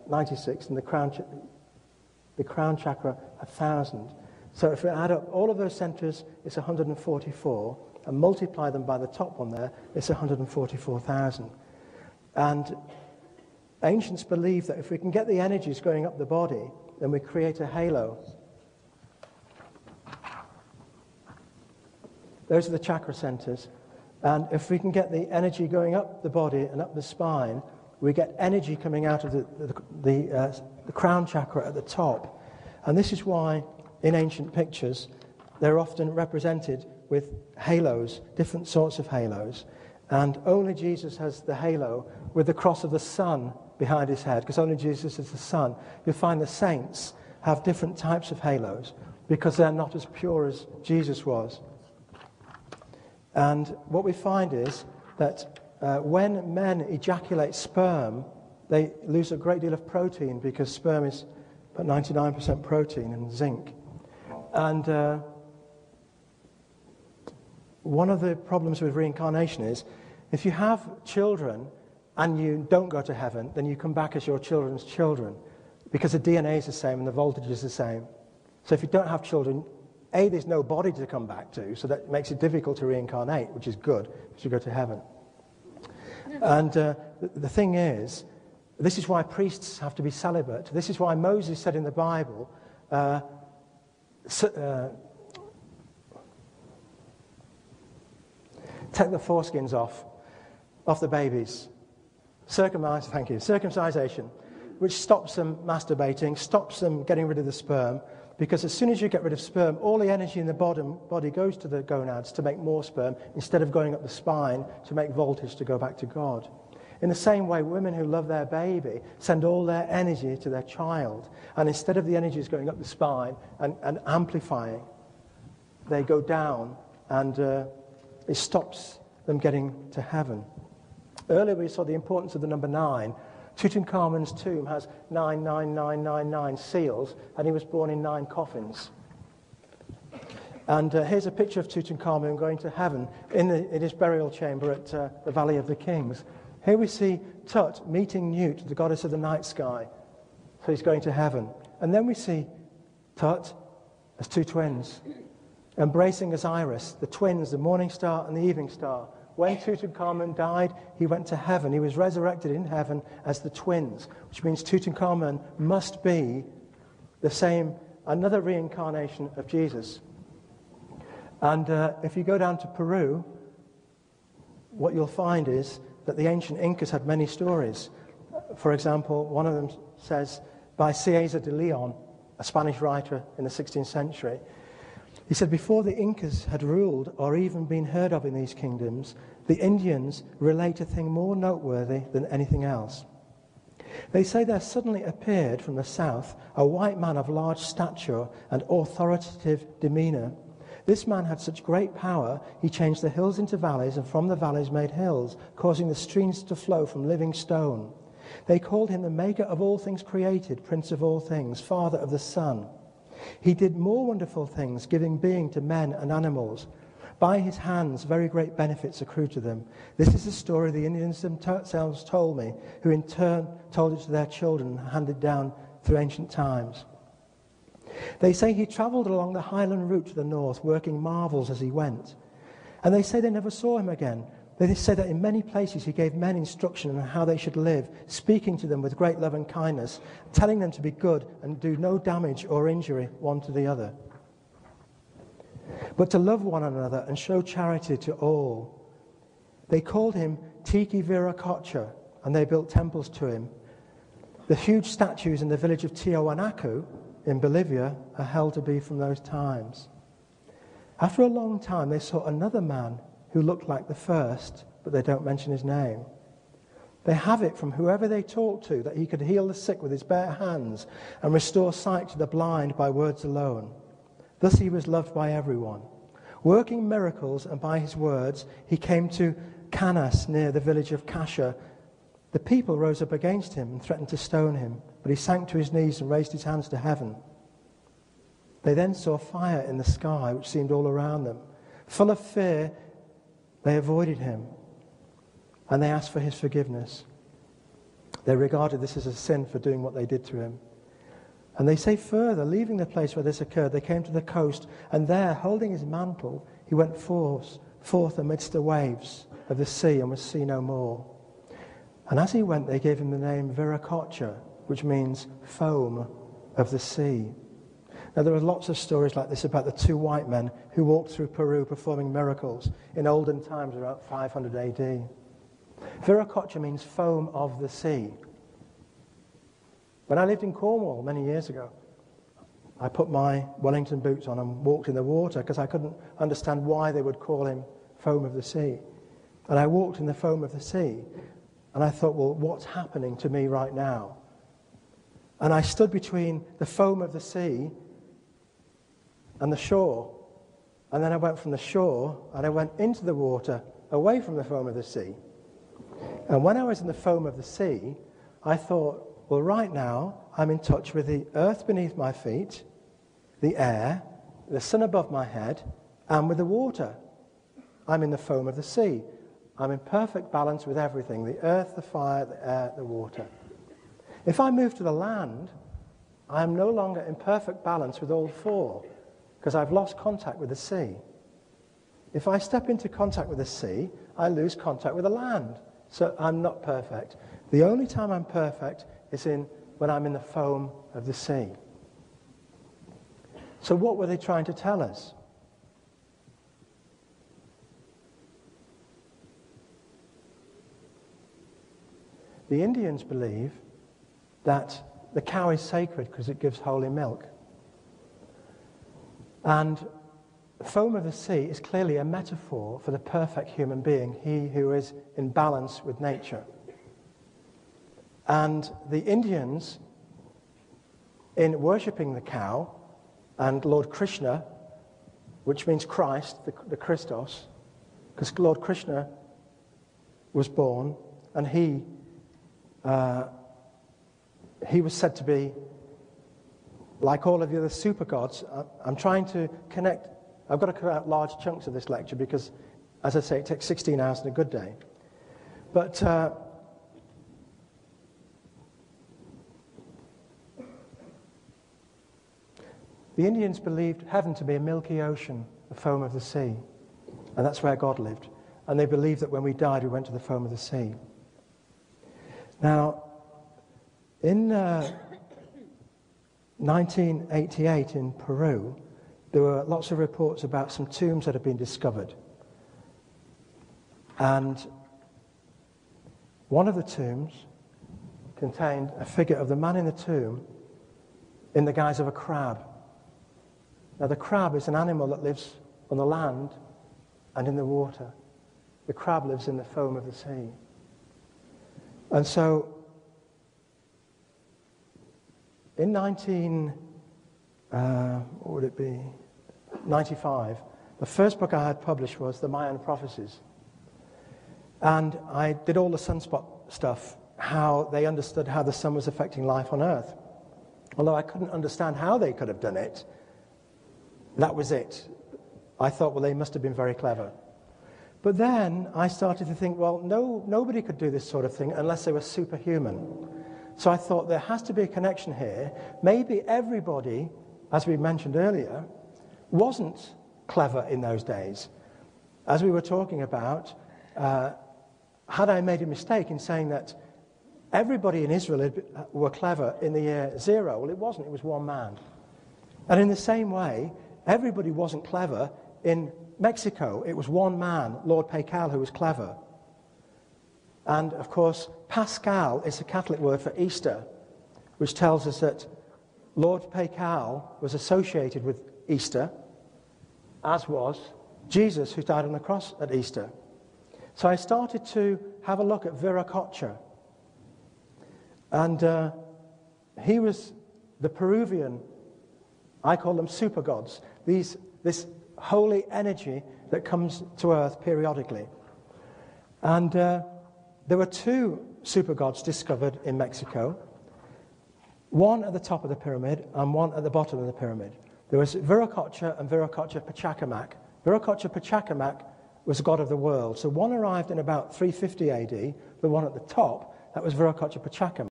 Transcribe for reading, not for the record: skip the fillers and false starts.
96, and the crown chakra 1,000. So if we add up all of those centers, it's 144, and multiply them by the top one there, it's 144,000. And ancients believe that if we can get the energies going up the body, then we create a halo. Those are the chakra centers. And if we can get the energy going up the body and up the spine, we get energy coming out of the crown chakra at the top. And this is why in ancient pictures they're often represented with halos, different sorts of halos. And only Jesus has the halo with the cross of the sun behind his head, because only Jesus is the sun. You'll find the saints have different types of halos because they're not as pure as Jesus was. And what we find is that when men ejaculate sperm, they lose a great deal of protein, because sperm is about 99% protein and zinc. And one of the problems with reincarnation is if you have children and you don't go to heaven, then you come back as your children's children, because the DNA is the same and the voltage is the same. So if you don't have children, A, there's no body to come back to, so that makes it difficult to reincarnate, which is good, because you go to heaven. And the thing is, this is why priests have to be celibate. This is why Moses said in the Bible, take the foreskins off the babies. Circumcision, which stops them masturbating, stops them getting rid of the sperm, because as soon as you get rid of sperm, all the energy in the body goes to the gonads to make more sperm, instead of going up the spine to make voltage to go back to God. In the same way, women who love their baby send all their energy to their child, and instead of the energies going up the spine and amplifying, they go down, and it stops them getting to heaven. Earlier we saw the importance of the number 9. Tutankhamun's tomb has 99999 seals, and he was born in 9 coffins. And here's a picture of Tutankhamun going to heaven in his burial chamber at the Valley of the Kings. Here we see Tut meeting Nut, the goddess of the night sky. So he's going to heaven. And then we see Tut as 2 twins, embracing Osiris, the twins, the morning star and the evening star. When Tutankhamun died, he went to heaven. He was resurrected in heaven as the twins, which means Tutankhamun must be the same, another reincarnation of Jesus. And if you go down to Peru, what you'll find is that the ancient Incas had many stories. For example, one of them says by Cieza de Leon, a Spanish writer in the 16th century. He said, before the Incas had ruled or even been heard of in these kingdoms, the Indians relate a thing more noteworthy than anything else. They say there suddenly appeared from the south a white man of large stature and authoritative demeanor. This man had such great power, he changed the hills into valleys, and from the valleys made hills, causing the streams to flow from living stone. They called him the maker of all things created, prince of all things, father of the sun. He did more wonderful things, giving being to men and animals. By his hands, very great benefits accrue to them. This is the story the Indians themselves told me, who in turn told it to their children and handed down through ancient times. They say he traveled along the highland route to the north, working marvels as he went. And they say they never saw him again. They say that in many places he gave men instruction on how they should live, speaking to them with great love and kindness, telling them to be good and do no damage or injury one to the other, but to love one another and show charity to all. They called him Tiki Viracocha, and they built temples to him. The huge statues in the village of Tiahuanaco in Bolivia are held to be from those times. After a long time, they saw another man who looked like the first, but they don't mention his name. They have it from whoever they talk to that he could heal the sick with his bare hands and restore sight to the blind by words alone. Thus he was loved by everyone. Working miracles, and by his words, he came to Canas near the village of Kasha. The people rose up against him and threatened to stone him, but he sank to his knees and raised his hands to heaven. They then saw fire in the sky, which seemed all around them. Full of fear, they avoided him, and they asked for his forgiveness. They regarded this as a sin for doing what they did to him. And they say further, leaving the place where this occurred, they came to the coast, and there, holding his mantle, he went forth amidst the waves of the sea and was seen no more. And as he went, they gave him the name Viracocha, which means foam of the sea. Now, there are lots of stories like this about the two white men who walked through Peru performing miracles in olden times, around 500 AD. Viracocha means foam of the sea. When I lived in Cornwall many years ago, I put my Wellington boots on and walked in the water because I couldn't understand why they would call him foam of the sea. And I walked in the foam of the sea, and I thought, well, what's happening to me right now? And I stood between the foam of the sea and the shore. And then I went from the shore and I went into the water away from the foam of the sea. And when I was in the foam of the sea, I thought, well, right now I'm in touch with the earth beneath my feet, the air, the sun above my head, and with the water. I'm in the foam of the sea. I'm in perfect balance with everything, the earth, the fire, the air, the water. If I move to the land, I am no longer in perfect balance with all four, because I've lost contact with the sea. If I step into contact with the sea, I lose contact with the land. So I'm not perfect. The only time I'm perfect is when I'm in the foam of the sea. So what were they trying to tell us? The Indians believe that the cow is sacred because it gives holy milk. And the foam of the sea is clearly a metaphor for the perfect human being, he who is in balance with nature. And the Indians, in worshipping the cow and Lord Krishna, which means Christ, the Christos, because Lord Krishna was born, and he was said to be like all of the other super gods. I'm trying to connect. I've got to cut out large chunks of this lecture because, as I say, it takes 16 hours in a good day. But the Indians believed heaven to be a milky ocean, the foam of the sea. And that's where God lived. And they believed that when we died, we went to the foam of the sea. Now, in 1988 in Peru, there were lots of reports about some tombs that had been discovered. And one of the tombs contained a figure of the man in the tomb in the guise of a crab. Now, the crab is an animal that lives on the land and in the water. The crab lives in the foam of the sea. And so, in 95, the first book I had published was The Mayan Prophecies. And I did all the sunspot stuff, how they understood how the sun was affecting life on Earth. Although I couldn't understand how they could have done it, that was it. I thought, well, they must have been very clever. But then I started to think, well, nobody could do this sort of thing unless they were superhuman. So I thought there has to be a connection here. Maybe everybody, as we mentioned earlier, wasn't clever in those days. As we were talking about, had I made a mistake in saying that everybody in Israel were clever in the year 0? Well, it wasn't. It was one man. And in the same way, everybody wasn't clever in Mexico. It was one man, Lord Pacal, who was clever. And, of course, Pascal is a Catholic word for Easter, which tells us that Lord Pacal was associated with Easter, as was Jesus, who died on the cross at Easter. So I started to have a look at Viracocha. And he was the Peruvian, I call them super gods, this holy energy that comes to earth periodically. And there were two super gods discovered in Mexico, one at the top of the pyramid and one at the bottom of the pyramid. There was Viracocha and Viracocha Pachacamac. Viracocha Pachacamac was god of the world. So one arrived in about 350 AD, the one at the top, That was Viracocha of China.